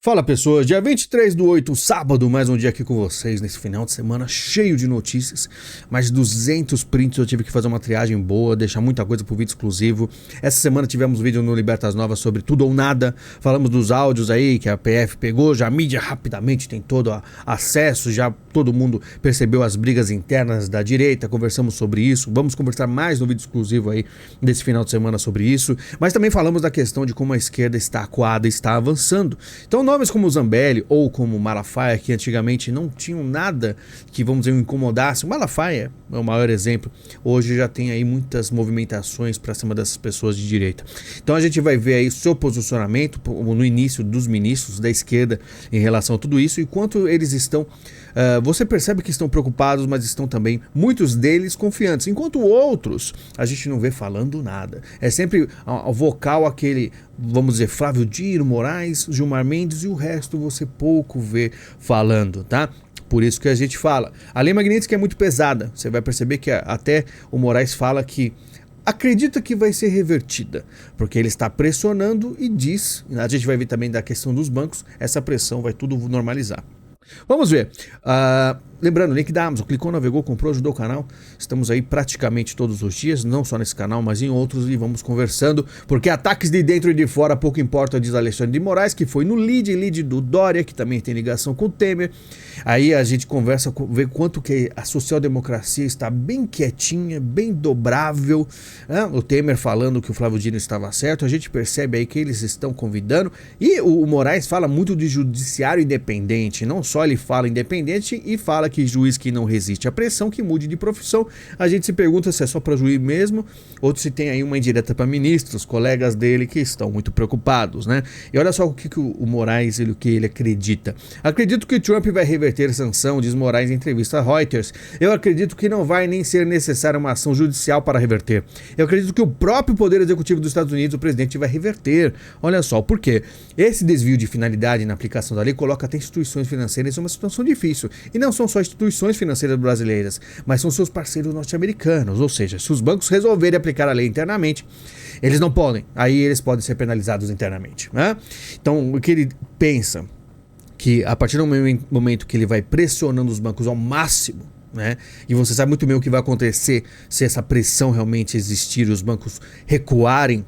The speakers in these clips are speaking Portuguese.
Fala pessoas, dia 23/8, sábado, mais um dia aqui com vocês, nesse final de semana cheio de notícias, mais de 200 prints, eu tive que fazer uma triagem boa, deixar muita coisa pro vídeo exclusivo. Essa semana tivemos vídeo no Libertas Novas sobre tudo ou nada, falamos dos áudios aí que a PF pegou, já a mídia rapidamente tem todo acesso, já todo mundo percebeu as brigas internas da direita, conversamos sobre isso, vamos conversar mais no vídeo exclusivo aí desse final de semana sobre isso, mas também falamos da questão de como a esquerda está acuada e está avançando. Então nomes como Zambelli ou como Malafaia, que antigamente não tinham nada que, vamos dizer, incomodasse. O Malafaia é o maior exemplo. Hoje já tem aí muitas movimentações para cima dessas pessoas de direita. Então a gente vai ver aí o seu posicionamento no início dos ministros da esquerda em relação a tudo isso e quanto eles estão... você percebe que estão preocupados, mas estão também, muitos deles, confiantes. Enquanto outros, a gente não vê falando nada. É sempre o vocal aquele, vamos dizer, Flávio Dino, Moraes, Gilmar Mendes e o resto você pouco vê falando, tá? Por isso que a gente fala. A lei Magnitsky é muito pesada. Você vai perceber que até o Moraes fala que acredita que vai ser revertida, porque ele está pressionando e diz, a gente vai ver também da questão dos bancos, essa pressão vai tudo normalizar. Vamos ver. Lembrando, link da Amazon, clicou, navegou, comprou, ajudou o canal. Estamos aí praticamente todos os dias, não só nesse canal, mas em outros, e vamos conversando, porque ataques de dentro e de fora pouco importa, diz Alexandre de Moraes, que foi no lead do Dória, que também tem ligação com o Temer. Aí a gente conversa, vê quanto que a social-democracia está bem quietinha, bem dobrável, né? O Temer falando que o Flávio Dino estava certo, a gente percebe aí que eles estão convidando, e o Moraes fala muito de judiciário independente, não só ele fala independente e fala que juiz que não resiste à pressão, que mude de profissão. A gente se pergunta se é só para juiz mesmo, ou se tem aí uma indireta para ministros, colegas dele que estão muito preocupados, né? E olha só o que o Moraes, o que ele acredita. Acredito que Trump vai reverter sanção, diz Moraes em entrevista a Reuters. Eu acredito que não vai nem ser necessária uma ação judicial para reverter. Eu acredito que o próprio Poder Executivo dos Estados Unidos, o presidente, vai reverter. Olha só, por quê? Esse desvio de finalidade na aplicação da lei coloca até instituições financeiras em uma situação difícil. E não são só instituições financeiras brasileiras, mas são seus parceiros norte-americanos, ou seja, se os bancos resolverem aplicar a lei internamente, eles não podem, aí eles podem ser penalizados internamente, né? Então, o que ele pensa, que a partir do momento que ele vai pressionando os bancos ao máximo, né? E você sabe muito bem o que vai acontecer se essa pressão realmente existir e os bancos recuarem,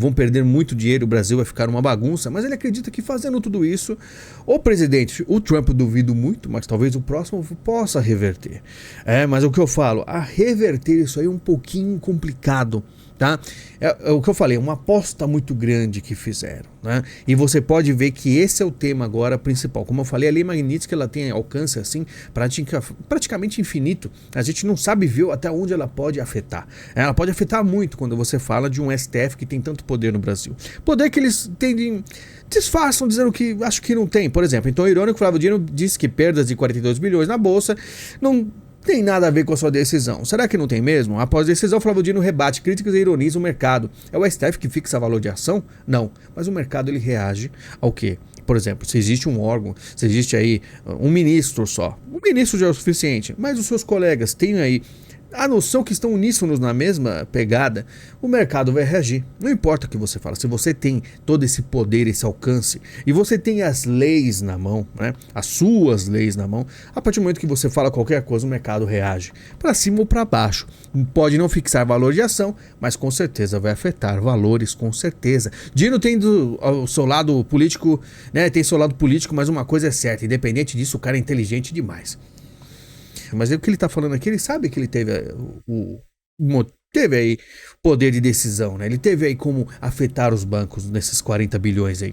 vão perder muito dinheiro, o Brasil vai ficar uma bagunça, mas ele acredita que fazendo tudo isso, o presidente, o Trump, eu duvido muito, mas talvez o próximo possa reverter. Mas o que eu falo, a reverter isso aí é um pouquinho complicado, tá? É o que eu falei, uma aposta muito grande que fizeram, né? E você pode ver que esse é o tema agora principal. Como eu falei, a lei Magnitsky, ela tem alcance assim praticamente infinito. A gente não sabe ver até onde ela pode afetar. Ela pode afetar muito quando você fala de um STF que tem tanto poder no Brasil. Poder que eles disfarçam dizendo que acho que não tem. Por exemplo, então é irônico, o Flávio Dino disse que perdas de 42 bilhões na Bolsa não tem nada a ver com a sua decisão. Será que não tem mesmo? Após a decisão, Flávio Dino rebate críticas e ironiza o mercado. É o STF que fixa valor de ação? Não. Mas o mercado ele reage ao quê? Por exemplo, se existe um órgão, se existe aí um ministro só. Um ministro já é o suficiente, mas os seus colegas têm aí a noção que estão uníssonos na mesma pegada, o mercado vai reagir. Não importa o que você fala, se você tem todo esse poder, esse alcance, e você tem as leis na mão, né? As suas leis na mão, a partir do momento que você fala qualquer coisa, o mercado reage. Para cima ou para baixo. Pode não fixar valor de ação, mas com certeza vai afetar valores, com certeza. Dino tem o seu lado político, né? Tem seu lado político, mas uma coisa é certa, independente disso, o cara é inteligente demais. Mas o que ele está falando aqui, ele sabe que ele teve teve aí poder de decisão, né? Ele teve aí como afetar os bancos nesses 40 bilhões aí.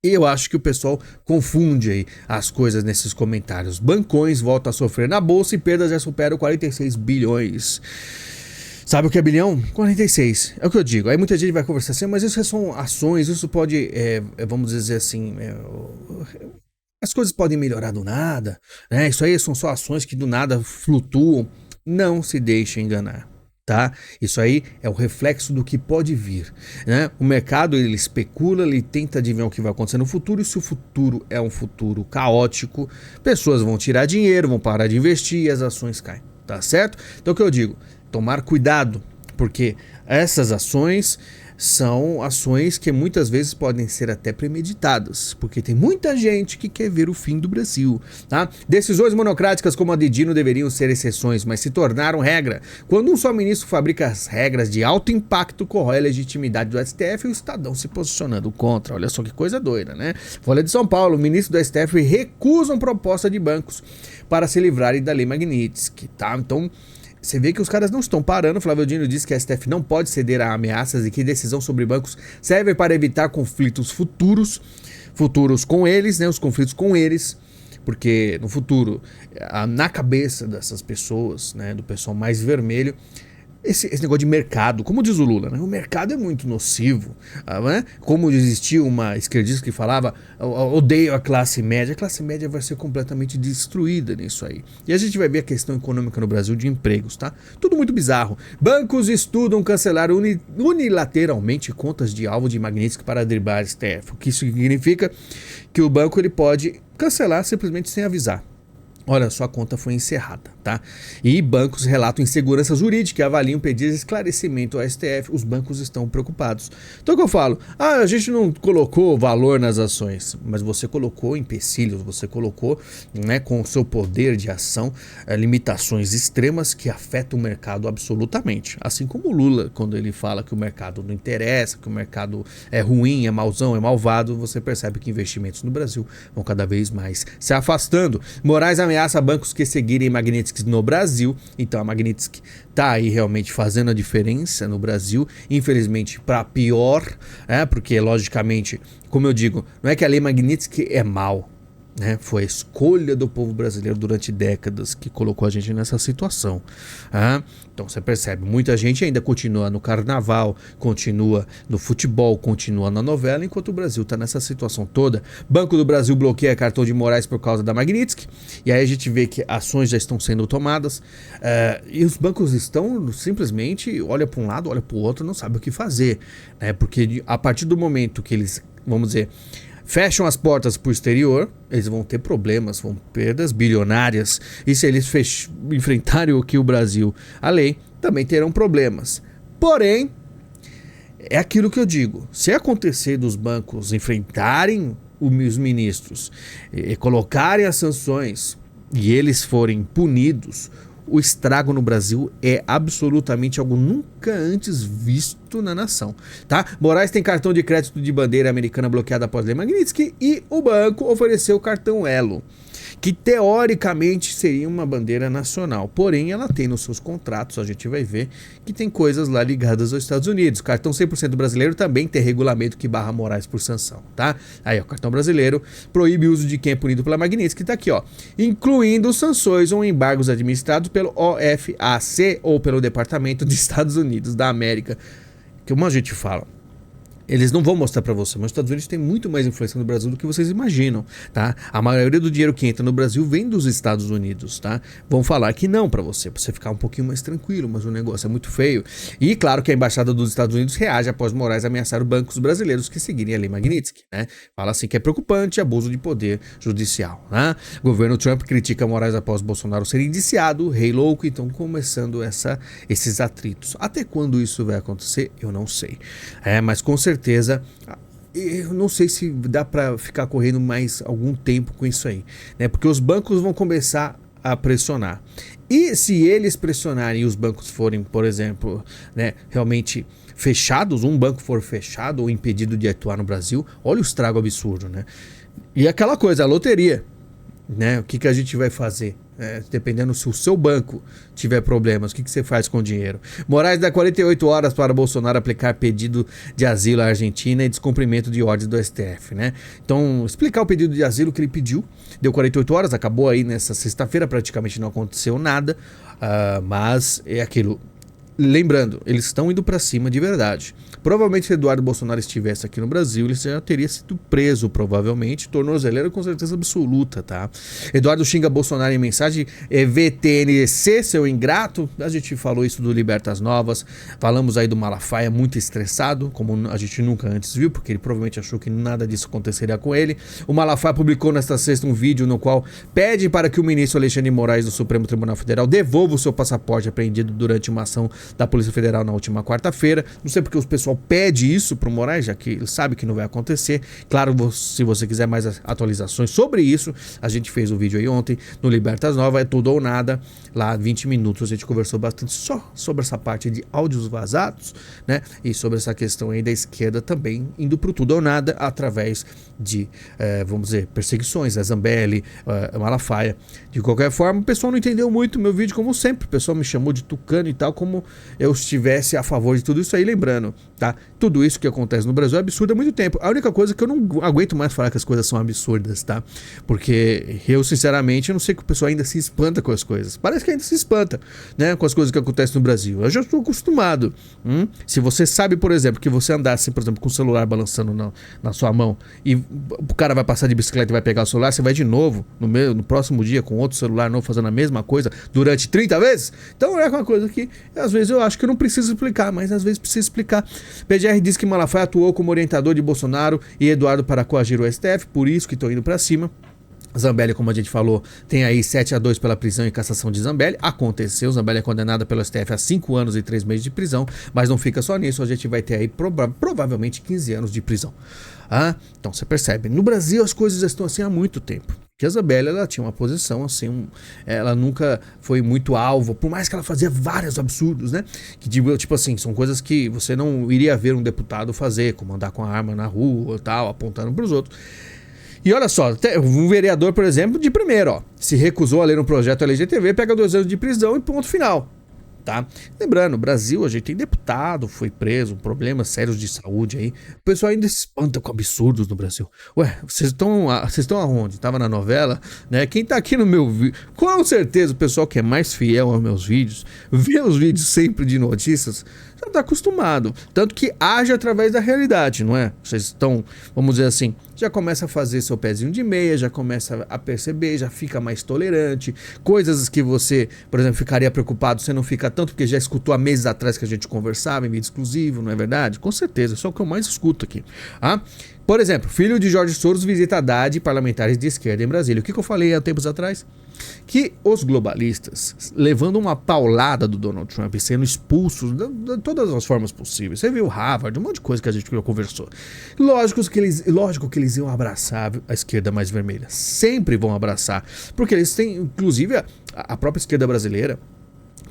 E eu acho que o pessoal confunde aí as coisas nesses comentários. Bancões voltam a sofrer na bolsa e perdas já superam 46 bilhões. Sabe o que é bilhão? 46. É o que eu digo. Aí muita gente vai conversar assim, mas isso são ações, isso pode, vamos dizer assim... as coisas podem melhorar do nada, né? Isso aí são só ações que do nada flutuam. Não se deixe enganar, tá? Isso aí é o reflexo do que pode vir, né? O mercado, ele especula, ele tenta adivinhar o que vai acontecer no futuro, e se o futuro é um futuro caótico, pessoas vão tirar dinheiro, vão parar de investir e as ações caem, tá certo? Então o que eu digo? Tomar cuidado, porque essas ações são ações que muitas vezes podem ser até premeditadas, porque tem muita gente que quer ver o fim do Brasil, tá? Decisões monocráticas como a de Dino deveriam ser exceções, mas se tornaram regra. Quando um só ministro fabrica as regras de alto impacto, corrói a legitimidade do STF e o Estadão se posicionando contra. Olha só que coisa doida, né? Folha de São Paulo, o ministro do STF recusam proposta de bancos para se livrarem da Lei Magnitsky, tá? Então, você vê que os caras não estão parando. Flávio Dino diz que a STF não pode ceder a ameaças e que decisão sobre bancos serve para evitar conflitos futuros com eles, né, os conflitos com eles, porque no futuro, na cabeça dessas pessoas, né, do pessoal mais vermelho, esse negócio de mercado, como diz o Lula, né? O mercado é muito nocivo, né? Como existia uma esquerdista que falava, odeio a classe média vai ser completamente destruída nisso aí. E a gente vai ver a questão econômica no Brasil de empregos, tá? Tudo muito bizarro. Bancos estudam cancelar unilateralmente contas de alvo de Magnitsky para driblar STF. O que isso significa? Que o banco ele pode cancelar simplesmente sem avisar. Olha, sua conta foi encerrada, tá? E bancos relatam insegurança jurídica e avaliam pedidos de esclarecimento ao STF. Os bancos estão preocupados. Então o que eu falo? A gente não colocou valor nas ações, mas você colocou empecilhos, você colocou, né, com o seu poder de ação, limitações extremas que afetam o mercado absolutamente. Assim como o Lula, quando ele fala que o mercado não interessa, que o mercado é ruim, é mauzão, é malvado, você percebe que investimentos no Brasil vão cada vez mais se afastando. Moraes ameaça bancos que seguirem Magnitsky no Brasil. Então a Magnitsky tá aí realmente fazendo a diferença no Brasil, infelizmente para pior, porque logicamente, como eu digo, não é que a lei Magnitsky é mal, né? Foi a escolha do povo brasileiro durante décadas que colocou a gente nessa situação. Então você percebe, muita gente ainda continua no carnaval, continua no futebol, continua na novela, enquanto o Brasil está nessa situação toda. Banco do Brasil bloqueia cartão de Moraes por causa da Magnitsky, e aí a gente vê que ações já estão sendo tomadas, e os bancos estão simplesmente, olha para um lado, olha para o outro, não sabem o que fazer, né? Porque a partir do momento que eles, vamos dizer, fecham as portas para o exterior, eles vão ter problemas, vão perdas bilionárias. E se eles enfrentarem aqui o Brasil, a lei, também terão problemas. Porém, é aquilo que eu digo. Se acontecer dos bancos enfrentarem os ministros e colocarem as sanções e eles forem punidos, o estrago no Brasil é absolutamente algo nunca antes visto na nação, tá? Moraes tem cartão de crédito de bandeira americana bloqueado após Lei Magnitsky e o banco ofereceu o cartão Elo, que teoricamente seria uma bandeira nacional, porém ela tem nos seus contratos, a gente vai ver que tem coisas lá ligadas aos Estados Unidos. Cartão 100% brasileiro também tem regulamento que barra Moraes por sanção, tá? Aí o cartão brasileiro proíbe o uso de quem é punido pela Magnitsky, tá aqui ó, incluindo sanções ou embargos administrados pelo OFAC ou pelo Departamento de Estados Unidos da América, que como a gente fala, eles não vão mostrar para você, mas os Estados Unidos têm muito mais influência no Brasil do que vocês imaginam, tá? A maioria do dinheiro que entra no Brasil vem dos Estados Unidos, tá? Vão falar que não para você ficar um pouquinho mais tranquilo, mas o negócio é muito feio. E claro que a Embaixada dos Estados Unidos reage após Moraes ameaçar os bancos brasileiros que seguirem a Lei Magnitsky, né? Fala assim que é preocupante abuso de poder judicial, né? O governo Trump critica Moraes após Bolsonaro ser indiciado, rei louco, então começando esses atritos. Até quando isso vai acontecer, eu não sei. Mas com certeza eu não sei se dá para ficar correndo mais algum tempo com isso aí, né? Porque os bancos vão começar a pressionar. E se eles pressionarem e os bancos forem, por exemplo, né, realmente fechados, um banco for fechado ou impedido de atuar no Brasil, olha o estrago absurdo, né? E aquela coisa, a loteria, né? O que a gente vai fazer? Dependendo se o seu banco tiver problemas, o que você faz com o dinheiro? Moraes dá 48 horas para Bolsonaro aplicar pedido de asilo à Argentina e descumprimento de ordens do STF, né? Então, explicar o pedido de asilo que ele pediu, deu 48 horas, acabou aí nessa sexta-feira, praticamente não aconteceu nada, mas é aquilo. Lembrando, eles estão indo para cima de verdade. Provavelmente se Eduardo Bolsonaro estivesse aqui no Brasil, ele já teria sido preso, provavelmente, tornozeleiro com certeza absoluta, tá? Eduardo xinga Bolsonaro em mensagem, VTNC, seu ingrato. A gente falou isso do Libertas Novas, falamos aí do Malafaia, muito estressado, como a gente nunca antes viu, porque ele provavelmente achou que nada disso aconteceria com ele. O Malafaia publicou nesta sexta um vídeo no qual pede para que o ministro Alexandre de Moraes do Supremo Tribunal Federal devolva o seu passaporte apreendido durante uma ação da Polícia Federal na última quarta-feira. Não sei porque o pessoal pede isso pro Moraes, já que ele sabe que não vai acontecer. Claro, se você quiser mais atualizações sobre isso, a gente fez um vídeo aí ontem no Libertas Nova, é tudo ou nada. Lá 20 minutos a gente conversou bastante só sobre essa parte de áudios vazados, né? E sobre essa questão aí da esquerda também indo pro tudo ou nada através de, vamos dizer, perseguições, a Zambelli, Malafaia. De qualquer forma, o pessoal não entendeu muito o meu vídeo, como sempre. O pessoal me chamou de tucano e tal, como eu estivesse a favor de tudo isso aí. Lembrando, tá? Tudo isso que acontece no Brasil é absurdo há muito tempo. A única coisa que eu não aguento mais falar que as coisas são absurdas, tá? Porque eu, sinceramente, eu não sei que o pessoal ainda se espanta com as coisas. Parece que ainda se espanta, né? Com as coisas que acontecem no Brasil. Eu já estou acostumado. Se você sabe, por exemplo, que você andasse, por exemplo, com o celular balançando na sua mão e o cara vai passar de bicicleta e vai pegar o celular, você vai de novo no próximo dia com outro celular novo fazendo a mesma coisa durante 30 vezes? Então é uma coisa que às vezes eu acho que eu não preciso explicar, mas às vezes precisa explicar. PGR diz que Malafaia atuou como orientador de Bolsonaro e Eduardo para coagir o STF, por isso que estão indo para cima. Zambelli, como a gente falou, tem aí 7-2 pela prisão e cassação de Zambelli. Aconteceu, Zambelli é condenada pelo STF a 5 anos e 3 meses de prisão, mas não fica só nisso, a gente vai ter aí provavelmente 15 anos de prisão. Então você percebe, no Brasil as coisas estão assim há muito tempo. Que a Zambelli, ela tinha uma posição assim, ela nunca foi muito alvo, por mais que ela fazia vários absurdos, né? Que tipo assim, são coisas que você não iria ver um deputado fazer, como andar com a arma na rua e tal, apontando para os outros. E olha só, um vereador, por exemplo, de primeiro, ó, se recusou a ler um projeto LGTB, pega 2 anos de prisão e ponto final. Tá? Lembrando, Brasil, a gente tem deputado, foi preso, problemas sérios de saúde aí. O pessoal ainda se espanta com absurdos no Brasil. Ué, vocês estão aonde? Tava na novela, né? Quem tá aqui no meu vídeo, com certeza o pessoal que é mais fiel aos meus vídeos, vê os vídeos sempre de notícias, já tá acostumado. Tanto que age através da realidade, não é? Vocês estão, vamos dizer assim, já começa a fazer seu pezinho de meia, já começa a perceber, já fica mais tolerante. Coisas que você, por exemplo, ficaria preocupado, você não fica tanto, porque já escutou há meses atrás que a gente conversava em vídeo exclusivo, não é verdade? Com certeza, isso é o que eu mais escuto aqui. Por exemplo, filho de Jorge Soros visita Haddad e parlamentares de esquerda em Brasília. O que eu falei há tempos atrás? Que os globalistas, levando uma paulada do Donald Trump e sendo expulsos de todas as formas possíveis. Você viu Harvard, um monte de coisa que a gente já conversou. Lógico que eles iam abraçar a esquerda mais vermelha. Sempre vão abraçar. Porque eles têm, inclusive, a própria esquerda brasileira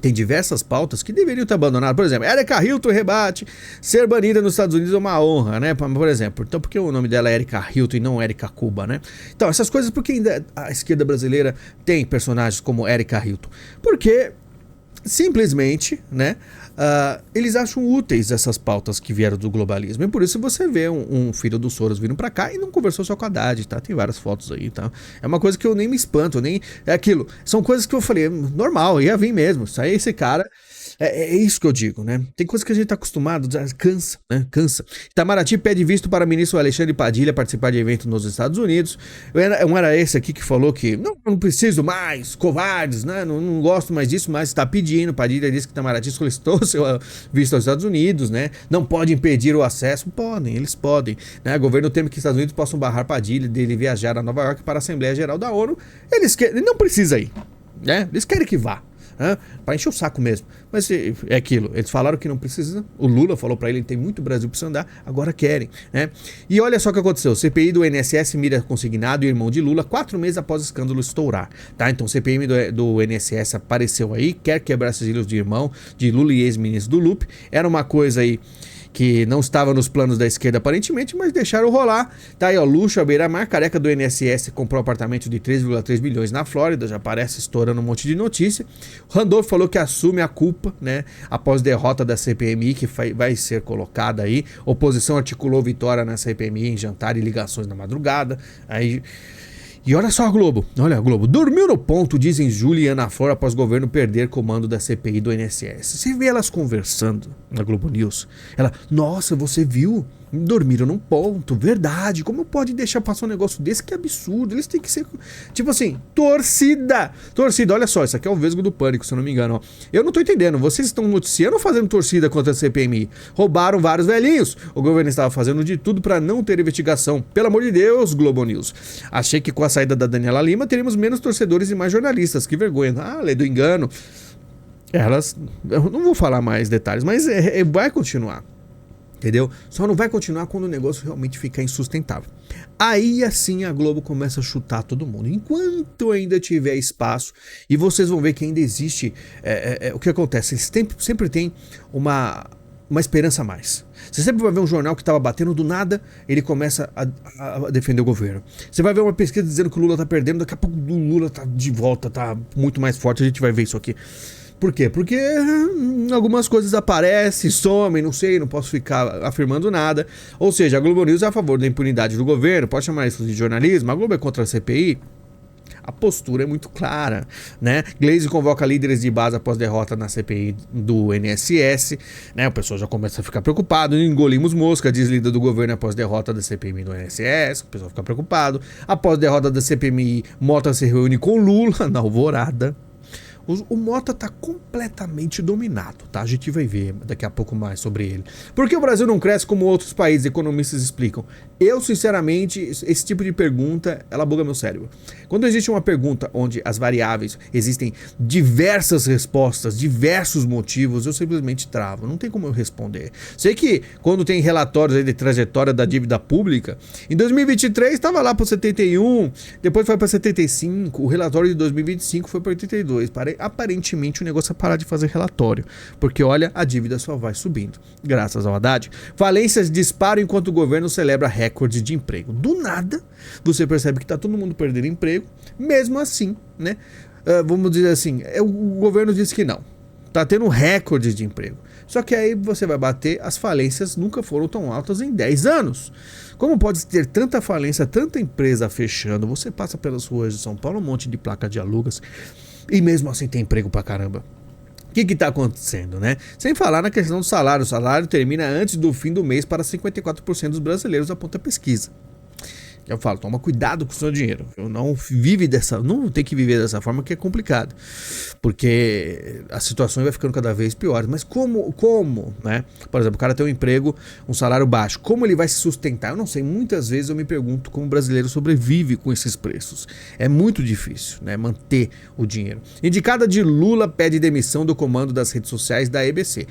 tem diversas pautas que deveriam estar abandonadas. Por exemplo, Erika Hilton rebate ser banida nos Estados Unidos é uma honra, né? Por exemplo, então por que o nome dela é Erika Hilton e não Erika Cuba, né? Então, essas coisas, por que ainda a esquerda brasileira tem personagens como Erika Hilton? Porque simplesmente, né? Eles acham úteis essas pautas que vieram do globalismo. E por isso você vê um filho do Soros vindo pra cá e não conversou só com a Haddad, tá? Tem várias fotos aí, tá? É uma coisa que eu nem me espanto, nem... É aquilo. São coisas que eu falei, normal, ia vir mesmo. Isso aí, esse cara... É isso que eu digo, né? Tem coisa que a gente tá acostumado, cansa, né? Cansa. Itamaraty pede visto para o ministro Alexandre Padilha participar de evento nos Estados Unidos. Era esse aqui que falou que não preciso mais, covardes, né? Não gosto mais disso, mas está pedindo. Padilha disse que Itamaraty solicitou seu visto aos Estados Unidos, né? Não pode impedir o acesso. Podem, eles podem, né? O governo teme que os Estados Unidos possam barrar Padilha dele viajar a Nova York para a Assembleia Geral da ONU. Ele não precisa ir, né? Eles querem que vá. Para encher o saco mesmo. Mas é aquilo, eles falaram que não precisa. O Lula falou para ele, tem muito Brasil para andar, agora querem, né? E olha só o que aconteceu, CPI do INSS mira consignado e irmão de Lula 4 meses após o escândalo estourar, tá? Então CPI do INSS apareceu aí, quer quebrar sigilo de irmão de Lula e ex-ministro do Lupe. Era uma coisa aí que não estava nos planos da esquerda aparentemente, mas deixaram rolar. Tá aí, ó, luxo à beira-mar, careca do INSS comprou um apartamento de 3,3 bilhões na Flórida, já aparece estourando um monte de notícia. O Randolph falou que assume a culpa, né, após derrota da CPMI, que vai ser colocada aí. Oposição articulou vitória na CPMI em jantar e ligações na madrugada. Aí... E olha só a Globo, dormiu no ponto, dizem Júlia e Ana Flor após o governo perder comando da CPI do INSS. Você vê elas conversando na Globo News, nossa, você viu? Dormiram num ponto, verdade, como pode deixar passar um negócio desse? Que absurdo, eles têm que ser, tipo assim, torcida, olha só, isso aqui é o Vesgo do Pânico, se eu não me engano, ó. Eu não tô entendendo, vocês estão noticiando ou fazendo torcida contra a CPMI? Roubaram vários velhinhos, o governo estava fazendo de tudo para não ter investigação, pelo amor de Deus, Globo News. Achei que com a saída da Daniela Lima teríamos menos torcedores e mais jornalistas, que vergonha, lei do engano. Elas, eu não vou falar mais detalhes, mas vai continuar. Entendeu? Só não vai continuar quando o negócio realmente ficar insustentável. Aí assim a Globo começa a chutar todo mundo. Enquanto ainda tiver espaço, e vocês vão ver que ainda existe. O que acontece? Eles sempre tem uma esperança a mais. Você sempre vai ver um jornal que estava batendo do nada, ele começa a defender o governo. Você vai ver uma pesquisa dizendo que o Lula tá perdendo, daqui a pouco o Lula tá de volta, tá muito mais forte, a gente vai ver isso aqui. Por quê? Porque algumas coisas aparecem, somem, não sei, não posso ficar afirmando nada. Ou seja, a Globo News é a favor da impunidade do governo, pode chamar isso de jornalismo, a Globo é contra a CPI. A postura é muito clara, né? Glaze convoca líderes de base após derrota na CPI do INSS, né? O pessoal já começa a ficar preocupado. Engolimos mosca, diz líder do governo após derrota da CPI do INSS. O pessoal fica preocupado. Após derrota da CPMI, Mota se reúne com Lula na Alvorada. O Mota tá completamente dominado, tá? A gente vai ver daqui a pouco mais sobre ele. Por que o Brasil não cresce como outros países? Economistas explicam. Eu, sinceramente, esse tipo de pergunta, ela buga meu cérebro. Quando existe uma pergunta onde as variáveis existem diversas respostas, diversos motivos, eu simplesmente travo. Não tem como eu responder. Sei que quando tem relatórios aí de trajetória da dívida pública, em 2023 estava lá para 71, depois foi para 75, o relatório de 2025 foi para 82. Aparentemente o negócio é parar de fazer relatório, porque olha, a dívida só vai subindo, graças ao Haddad. Falências disparam enquanto o governo celebra recorde de emprego. Do nada, você percebe que tá todo mundo perdendo emprego, mesmo assim, né? Vamos dizer assim, o governo diz que não, tá tendo um recorde de emprego. Só que aí você vai bater, as falências nunca foram tão altas em 10 anos. Como pode ter tanta falência, tanta empresa fechando? Você passa pelas ruas de São Paulo, um monte de placa de alugas, e mesmo assim tem emprego pra caramba. O que está acontecendo, né? Sem falar na questão do salário. O salário termina antes do fim do mês para 54% dos brasileiros, aponta a pesquisa. Eu falo, toma cuidado com o seu dinheiro. Não tem que viver dessa forma, que é complicado. Porque a situação vai ficando cada vez pior. Mas como, né? Por exemplo, o cara tem um emprego, um salário baixo. Como ele vai se sustentar? Eu não sei. Muitas vezes eu me pergunto como o brasileiro sobrevive com esses preços. É muito difícil, né? Manter o dinheiro. Indicada de Lula pede demissão do comando das redes sociais da EBC.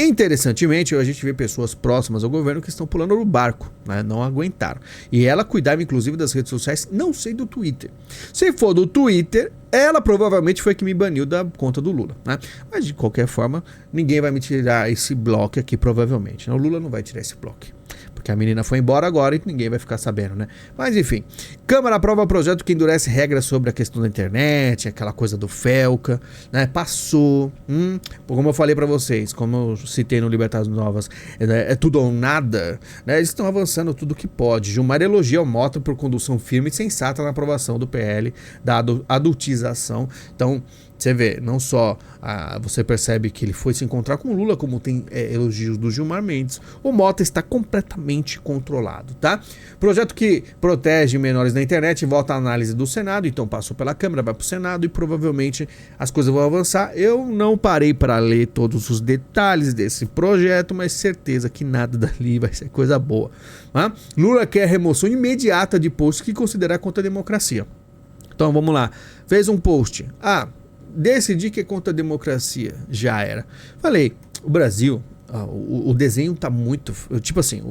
Interessantemente, a gente vê pessoas próximas ao governo que estão pulando no barco, né? Não aguentaram. E ela cuidava inclusive das redes sociais, não sei do Twitter. Se for do Twitter, ela provavelmente foi que me baniu da conta do Lula, né? Mas de qualquer forma, ninguém vai me tirar esse bloco aqui provavelmente. O Lula não vai tirar esse bloco, porque a menina foi embora agora e ninguém vai ficar sabendo, né? Mas enfim, Câmara aprova projeto que endurece regras sobre a questão da internet, aquela coisa do Felca, né? Passou. Como eu falei pra vocês, como eu citei no Libertades Novas, é tudo ou nada, né? Eles estão avançando tudo que pode. Gilmar elogia o Mota por condução firme e sensata na aprovação do PL da adultização. Então, você vê, não só você percebe que ele foi se encontrar com o Lula, como tem elogios do Gilmar Mendes. O Mota está completamente controlado, tá? Projeto que protege menores na internet volta à análise do Senado, então passou pela Câmara, vai para o Senado e provavelmente as coisas vão avançar. Eu não parei para ler todos os detalhes desse projeto, mas certeza que nada dali vai ser coisa boa. Tá? Lula quer remoção imediata de posts que considerar contra a democracia. Então vamos lá, fez um post. Decidi que é contra a democracia. Já era. Falei, o Brasil, o desenho tá muito... Tipo assim,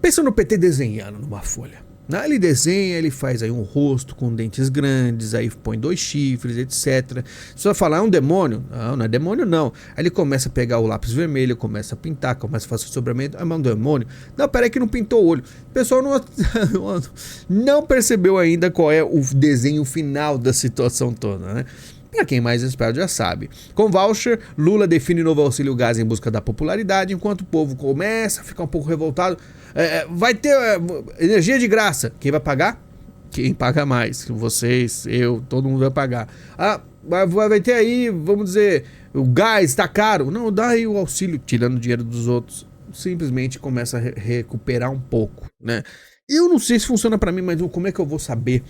pensa no PT desenhando numa folha. Ele desenha, ele faz aí um rosto com dentes grandes, aí põe 2 chifres, etc. Você vai falar, é um demônio? Não, não é demônio não. Aí ele começa a pegar o lápis vermelho, começa a pintar, começa a fazer o sobramento. É um demônio? Não, peraí que não pintou o olho. O pessoal não percebeu ainda qual é o desenho final da situação toda, né? Para quem mais esperto já sabe. Com voucher, Lula define novo auxílio gás em busca da popularidade, enquanto o povo começa a ficar um pouco revoltado. Vai ter energia de graça. Quem vai pagar? Quem paga mais. Vocês, eu, todo mundo vai pagar. Vai ter aí, vamos dizer, o gás está caro. Não, dá aí o auxílio, tirando o dinheiro dos outros. Simplesmente começa a recuperar um pouco, né? Eu não sei se funciona pra mim, mas como é que eu vou saber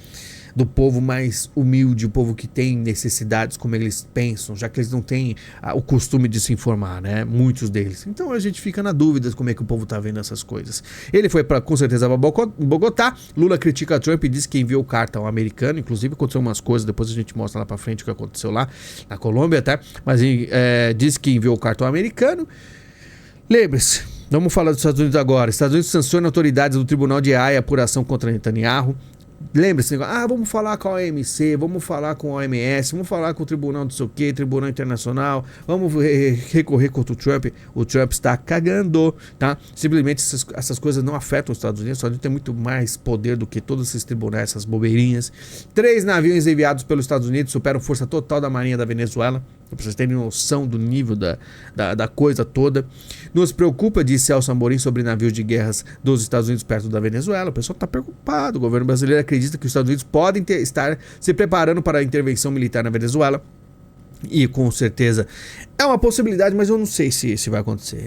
do povo mais humilde, o povo que tem necessidades, como eles pensam, já que eles não têm o costume de se informar, né? Muitos deles. Então a gente fica na dúvida como é que o povo tá vendo essas coisas. Ele foi com certeza para Bogotá. Lula critica Trump e diz que enviou carta ao americano. Inclusive aconteceu umas coisas, depois a gente mostra lá pra frente o que aconteceu lá na Colômbia, tá? Mas diz que enviou carta ao americano. Lembre-se, vamos falar dos Estados Unidos agora. Estados Unidos sanciona autoridades do Tribunal de Haia apuração contra Netanyahu. Lembre-se, vamos falar com a OMC, vamos falar com a OMS, vamos falar com o Tribunal não sei o que, Tribunal Internacional, vamos recorrer contra o Trump. O Trump está cagando, tá? Simplesmente essas coisas não afetam os Estados Unidos. Os Estados Unidos tem muito mais poder do que todos esses tribunais, essas bobeirinhas. 3 navios enviados pelos Estados Unidos superam força total da Marinha da Venezuela. Pra vocês terem noção do nível da coisa toda. Nos preocupa, disse Celso Amorim, sobre navios de guerras dos Estados Unidos perto da Venezuela. O pessoal está preocupado. O governo brasileiro acredita que os Estados Unidos podem estar se preparando para a intervenção militar na Venezuela. E com certeza é uma possibilidade, mas eu não sei se vai acontecer.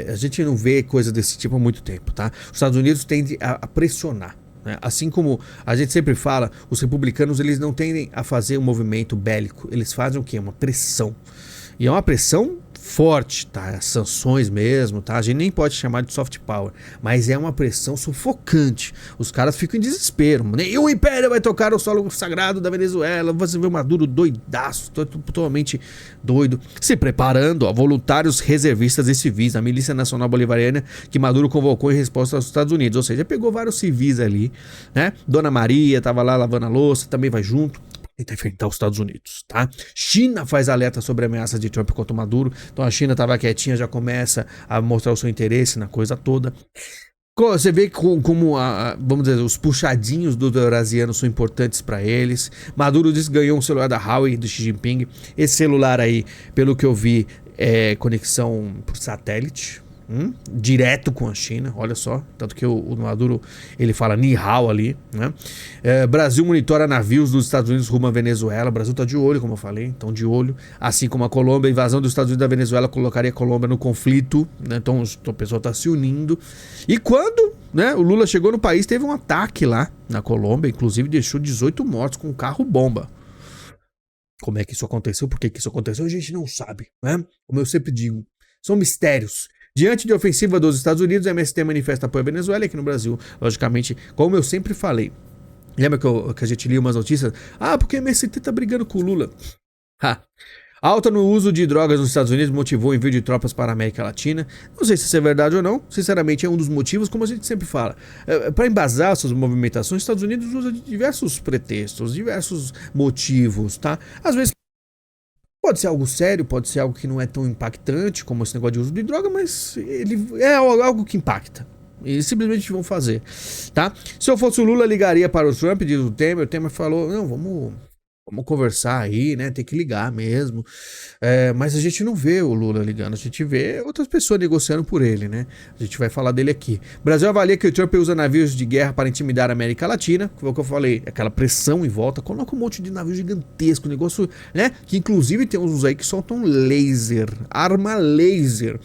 A gente não vê coisa desse tipo há muito tempo, tá? Os Estados Unidos tendem a pressionar. Assim como a gente sempre fala, os republicanos eles não tendem a fazer um movimento bélico, eles fazem o quê? Uma pressão. E é uma pressão forte, tá? Sanções mesmo, tá? A gente nem pode chamar de soft power, mas é uma pressão sufocante. Os caras ficam em desespero. E o Império vai tocar o solo sagrado da Venezuela. Você vê o Maduro doidaço, totalmente doido, se preparando, ó, voluntários reservistas e civis, a Milícia Nacional Bolivariana que Maduro convocou em resposta aos Estados Unidos. Ou seja, pegou vários civis ali, né? Dona Maria tava lá lavando a louça, também vai junto. Tenta enfrentar os Estados Unidos, tá? China faz alerta sobre ameaças de Trump contra o Maduro. Então a China estava quietinha, já começa a mostrar o seu interesse na coisa toda. Você vê como vamos dizer, os puxadinhos do eurasiano são importantes para eles. Maduro disse que ganhou um celular da Huawei do Xi Jinping. Esse celular aí, pelo que eu vi, é conexão por satélite. Direto com a China, olha só, tanto que o Maduro ele fala ni hao ali, né? Brasil monitora navios dos Estados Unidos rumo à Venezuela. O Brasil tá de olho, como eu falei, então de olho, assim como a Colômbia. A invasão dos Estados Unidos da Venezuela colocaria a Colômbia no conflito, né? Então o pessoal tá se unindo. E quando, né, o Lula chegou no país, teve um ataque lá na Colômbia, inclusive deixou 18 mortos com um carro bomba. Como é que isso aconteceu? Por que isso aconteceu? A gente não sabe, né? Como eu sempre digo, são mistérios. Diante de ofensiva dos Estados Unidos, a MST manifesta apoio à Venezuela. E aqui no Brasil, logicamente, como eu sempre falei. Lembra que a gente lia umas notícias? Porque a MST tá brigando com o Lula. Alta no uso de drogas nos Estados Unidos motivou o envio de tropas para a América Latina. Não sei se isso é verdade ou não. Sinceramente, é um dos motivos, como a gente sempre fala. Para embasar suas movimentações, os Estados Unidos usa diversos pretextos, diversos motivos, tá? Às vezes pode ser algo sério, pode ser algo que não é tão impactante como esse negócio de uso de droga, mas ele é algo que impacta. E simplesmente vão fazer, tá? Se eu fosse o Lula, ligaria para o Trump, diz o Temer. O Temer falou, não, vamos conversar aí, né? Tem que ligar mesmo. Mas a gente não vê o Lula ligando, a gente vê outras pessoas negociando por ele, né? A gente vai falar dele aqui. O Brasil avalia que o Trump usa navios de guerra para intimidar a América Latina. Foi o que eu falei, aquela pressão em volta. Coloca um monte de navio gigantesco, negócio, né? Que inclusive tem uns aí que soltam laser, arma laser.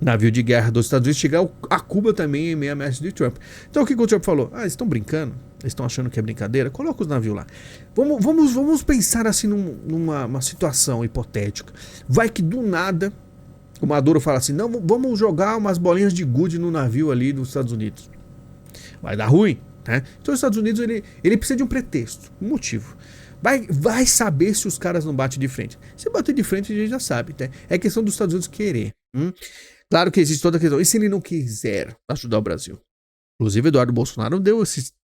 Navio de guerra dos Estados Unidos chegar a Cuba também em meia ameaça de Trump. Então o que o Trump falou? Eles estão brincando? Eles estão achando que é brincadeira? Coloca os navios lá. Vamos pensar assim numa situação hipotética. Vai que do nada o Maduro fala assim, não, vamos jogar umas bolinhas de gude no navio ali dos Estados Unidos. Vai dar ruim, né? Então os Estados Unidos ele precisa de um pretexto, um motivo. Vai saber se os caras não batem de frente. Se bater de frente a gente já sabe, tá? É questão dos Estados Unidos querer. Claro que existe toda a questão. E se ele não quiser ajudar o Brasil? Inclusive, Eduardo Bolsonaro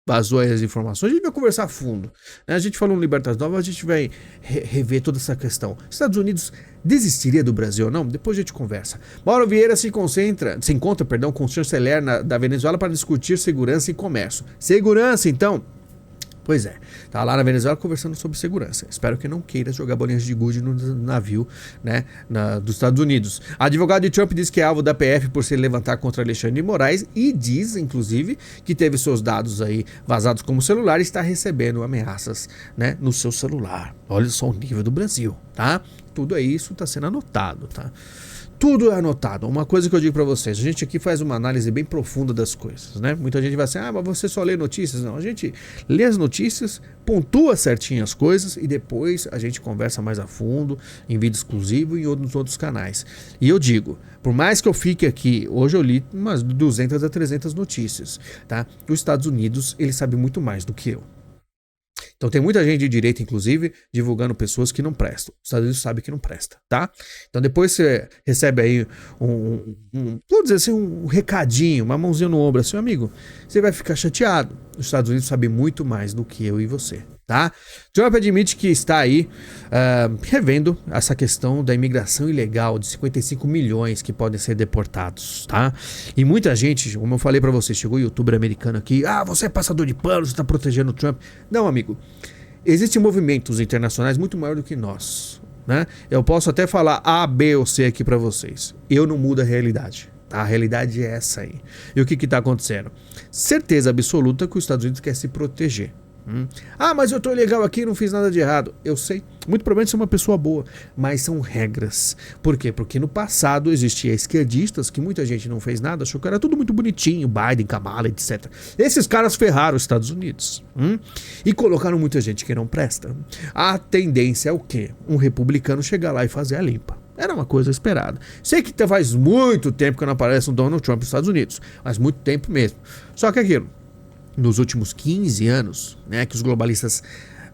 vazou as informações. A gente vai conversar a fundo, né? A gente falou no Libertas Novas, a gente vai rever toda essa questão. Estados Unidos desistiria do Brasil ou não? Depois a gente conversa. Mauro Vieira se encontra com o chanceler da Venezuela para discutir segurança e comércio. Segurança, então? Pois é, tá lá na Venezuela conversando sobre segurança. Espero que não queira jogar bolinhas de gude no navio, né, dos Estados Unidos. Advogado de Trump diz que é alvo da PF por se levantar contra Alexandre de Moraes e diz, inclusive, que teve seus dados aí vazados como celular e está recebendo ameaças, né, no seu celular. Olha só o nível do Brasil, tá? Tudo isso está sendo anotado, tá? Tudo é anotado. Uma coisa que eu digo pra vocês, a gente aqui faz uma análise bem profunda das coisas, né? Muita gente vai assim, mas você só lê notícias. Não, a gente lê as notícias, pontua certinho as coisas e depois a gente conversa mais a fundo em vídeo exclusivo e em outros canais. E eu digo, por mais que eu fique aqui, hoje eu li umas 200 a 300 notícias, tá? Os Estados Unidos, ele sabe muito mais do que eu. Então tem muita gente de direita, inclusive, divulgando pessoas que não prestam. Os Estados Unidos sabe que não presta, tá? Então depois você recebe aí vamos dizer assim, um recadinho, uma mãozinha no ombro, assim, amigo, você vai ficar chateado. Os Estados Unidos sabem muito mais do que eu e você, tá? Trump admite que está aí revendo essa questão da imigração ilegal de 55 milhões que podem ser deportados, tá? E muita gente, como eu falei pra você, chegou youtuber americano aqui, você é passador de pano, você tá protegendo o Trump. Não, amigo, existem movimentos internacionais muito maiores do que nós, né? Eu posso até falar A, B ou C aqui pra vocês. Eu não mudo a realidade. A realidade é essa aí. E o que está acontecendo? Certeza absoluta que os Estados Unidos quer se proteger. Mas eu tô ilegal aqui e não fiz nada de errado. Eu sei, muito provavelmente sou uma pessoa boa, mas são regras. Por quê? Porque no passado existia esquerdistas que muita gente não fez nada, achou que era tudo muito bonitinho, Biden, Kamala, etc. Esses caras ferraram os Estados Unidos e colocaram muita gente que não presta. A tendência é o quê? Um republicano chegar lá e fazer a limpa. Era uma coisa esperada. Sei que faz muito tempo que não aparece um Donald Trump nos Estados Unidos, mas muito tempo mesmo. Só que aquilo, nos últimos 15 anos, né, que os globalistas,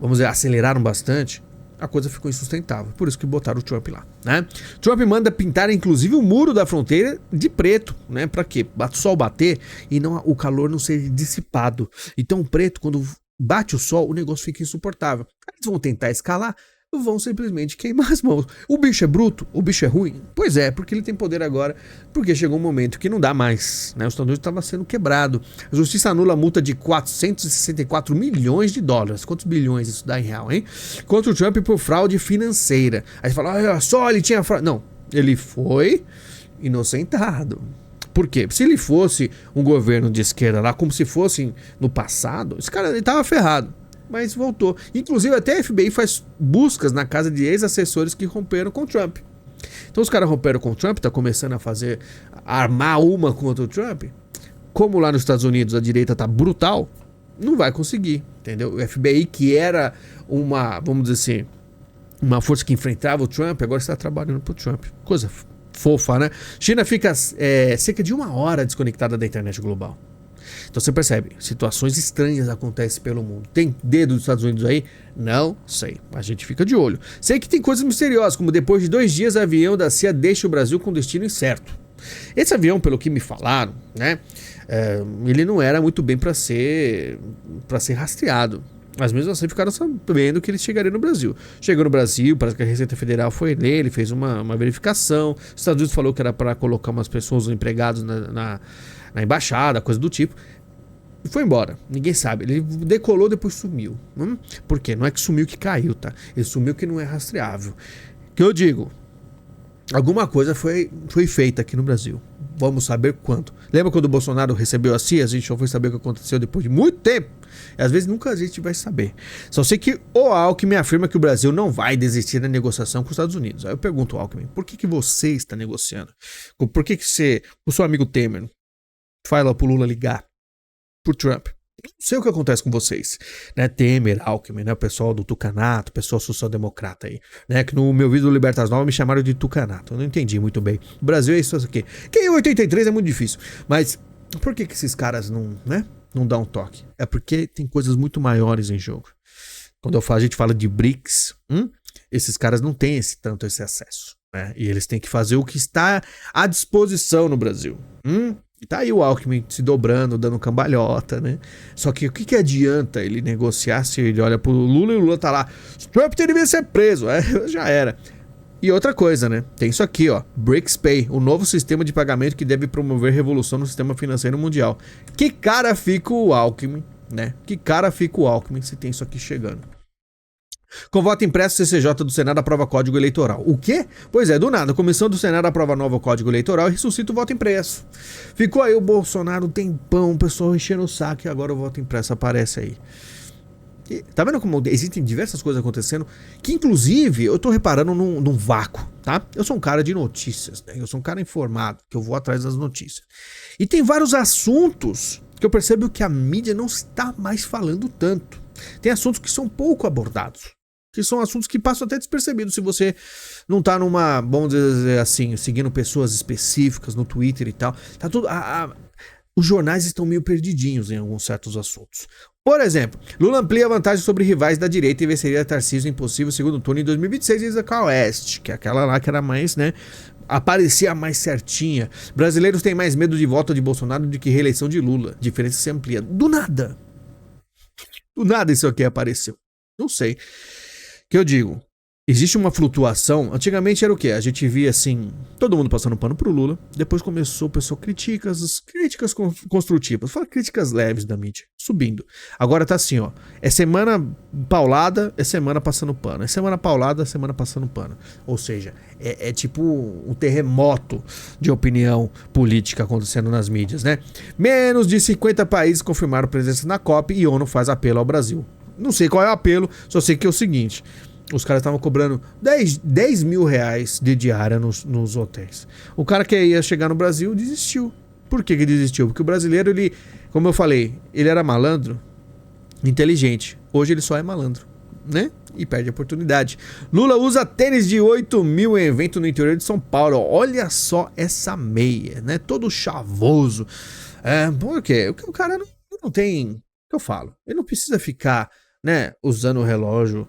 vamos dizer, aceleraram bastante, a coisa ficou insustentável. Por isso que botaram o Trump lá, né? Trump manda pintar, inclusive, o muro da fronteira de preto, né? Pra quê? O sol bater e o calor não ser dissipado. Então, o preto, quando bate o sol, o negócio fica insuportável. Eles vão tentar escalar, vão simplesmente queimar as mãos. O bicho é bruto? O bicho é ruim? Pois é, porque ele tem poder agora, porque chegou um momento que não dá mais, né? O Estados Unidos estava sendo quebrado. A justiça anula a multa de 464 milhões de dólares. Quantos bilhões isso dá em real, hein? Contra o Trump por fraude financeira. Aí você fala, olha só, ele tinha fraude. Não, ele foi inocentado. Por quê? Se ele fosse um governo de esquerda lá, como se fosse no passado, esse cara estava ferrado. Mas voltou. Inclusive até a FBI faz buscas na casa de ex-assessores que romperam com o Trump. Então os caras romperam com o Trump, tá começando a armar uma contra o Trump. Como lá nos Estados Unidos a direita tá brutal, não vai conseguir, entendeu? O FBI, que era vamos dizer assim, uma força que enfrentava o Trump, agora está trabalhando pro Trump. Coisa fofa, né? China fica cerca de 1 hora desconectada da internet global. Então você percebe, situações estranhas acontecem pelo mundo. Tem dedo dos Estados Unidos aí? Não sei, a gente fica de olho. Sei que tem coisas misteriosas, como depois de 2 dias, avião da CIA deixa o Brasil com destino incerto. Esse avião, pelo que me falaram, né, ele não era muito bem para ser rastreado. Mas mesmo assim ficaram sabendo que ele chegaria no Brasil. Chegou no Brasil, parece que a Receita Federal foi nele, fez uma verificação. Os Estados Unidos falou que era para colocar umas pessoas, empregados na embaixada, coisa do tipo. E foi embora, ninguém sabe. Ele decolou, depois sumiu. Por quê? Não é que sumiu que caiu, tá? Ele sumiu que não é rastreável. Que eu digo, alguma coisa foi feita aqui no Brasil. Vamos saber quanto. Lembra quando o Bolsonaro recebeu a CIA? A gente só foi saber o que aconteceu depois de muito tempo. E às vezes nunca a gente vai saber. Só sei que o Alckmin afirma que o Brasil não vai desistir da negociação com os Estados Unidos. Aí eu pergunto ao Alckmin, por que você está negociando? Por que o seu amigo Temer fala pro Lula ligar pro Trump? Não sei o que acontece com vocês, né? Temer, Alckmin, né? O pessoal do Tucanato, o pessoal social-democrata aí, né? Que no meu vídeo do Libertas Novas me chamaram de Tucanato. Eu não entendi muito bem. O Brasil é isso aqui. Quem é 83 é muito difícil. Mas por que esses caras não dão um toque? É porque tem coisas muito maiores em jogo. Quando a gente fala de BRICS, esses caras não têm tanto esse acesso, né? E eles têm que fazer o que está à disposição no Brasil. E tá aí o Alckmin se dobrando, dando cambalhota, né? Só que o que adianta ele negociar se ele olha pro Lula e o Lula tá lá, Trump deveria ser preso, já era. E outra coisa, né? Tem isso aqui, ó, BRICS Pay, o novo sistema de pagamento que deve promover revolução no sistema financeiro mundial. Que cara fica o Alckmin, né? Que cara fica o Alckmin se tem isso aqui chegando? Com voto impresso, CCJ do Senado aprova Código Eleitoral. O quê? Pois é, do nada, a Comissão do Senado aprova novo Código Eleitoral e ressuscita o voto impresso. Ficou aí o Bolsonaro um tempão, o pessoal enchendo o saco e agora o voto impresso aparece aí. Tá vendo como existem diversas coisas acontecendo? Que inclusive eu tô reparando num vácuo, tá? Eu sou um cara de notícias, né? Eu sou um cara informado, que eu vou atrás das notícias. E tem vários assuntos que eu percebo que a mídia não está mais falando tanto. Tem assuntos que são pouco abordados. Que são assuntos que passam até despercebidos se você não tá numa, vamos dizer assim, seguindo pessoas específicas no Twitter e tal. Tá tudo. Os jornais estão meio perdidinhos em alguns certos assuntos. Por exemplo, Lula amplia a vantagem sobre rivais da direita e venceria Tarcísio em possível segundo turno em 2026, diz a Cal Oeste, que é aquela lá que era mais, né, aparecia mais certinha. Brasileiros têm mais medo de volta de Bolsonaro do que reeleição de Lula. Diferença se amplia. Do nada isso aqui apareceu. Não sei. Que eu digo, existe uma flutuação. Antigamente era o quê? A gente via assim, todo mundo passando pano pro Lula. Depois começou, pessoal, críticas construtivas. Fala críticas leves da mídia, subindo. Agora tá assim, ó. É semana paulada, é semana passando pano. É semana paulada, é semana passando pano. Ou seja, é tipo um terremoto de opinião política acontecendo nas mídias, né? Menos de 50 países confirmaram presença na COP e ONU faz apelo ao Brasil. Não sei qual é o apelo, só sei que é o seguinte: os caras estavam cobrando 10 mil reais de diária nos hotéis. O cara que ia chegar no Brasil desistiu. Por que desistiu? Porque o brasileiro, ele, como eu falei, ele era malandro, inteligente. Hoje ele só é malandro, né? E perde a oportunidade. Lula usa tênis de 8 mil em evento no interior de São Paulo. Olha só essa meia, né? Todo chavoso. Por quê? O cara não tem... O que eu falo? Ele não precisa ficar, né, usando o relógio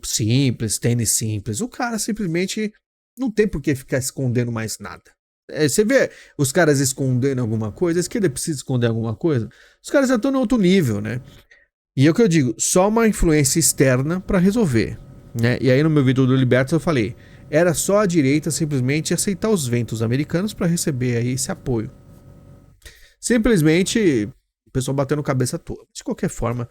simples, tênis simples. O cara simplesmente não tem por que ficar escondendo mais nada. Você vê os caras escondendo alguma coisa, a esquerda precisa esconder alguma coisa, os caras já estão em outro nível, né? E é o que eu digo, só uma influência externa para resolver, né? E aí no meu vídeo do Libertas eu falei, era só a direita simplesmente aceitar os ventos americanos para receber aí esse apoio. Simplesmente o pessoal batendo cabeça à toa. De qualquer forma,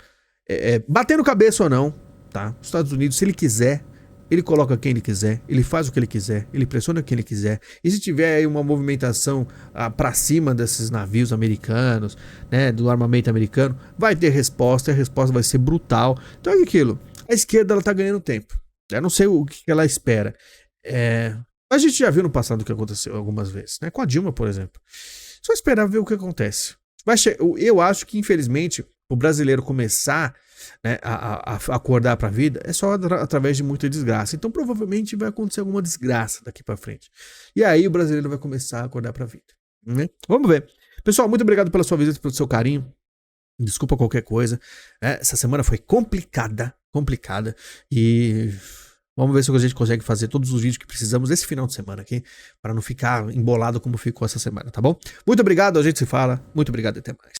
batendo cabeça ou não, tá? Os Estados Unidos, se ele quiser, ele coloca quem ele quiser, ele faz o que ele quiser, ele pressiona quem ele quiser. E se tiver aí uma movimentação pra cima desses navios americanos, né, do armamento americano, vai ter resposta, e a resposta vai ser brutal. Então é aquilo, a esquerda, ela tá ganhando tempo. Eu não sei o que ela espera. A gente já viu no passado o que aconteceu algumas vezes, né? Com a Dilma, por exemplo. Só esperar ver o que acontece. Eu acho que, infelizmente, o brasileiro começar, né, a acordar para a vida é só através de muita desgraça. Então provavelmente vai acontecer alguma desgraça daqui para frente. E aí o brasileiro vai começar a acordar para a vida, né? Vamos ver. Pessoal, muito obrigado pela sua visita, pelo seu carinho. Desculpa qualquer coisa. Essa semana foi complicada. E vamos ver se a gente consegue fazer todos os vídeos que precisamos esse final de semana aqui, para não ficar embolado como ficou essa semana, tá bom? Muito obrigado, a gente se fala. Muito obrigado e até mais.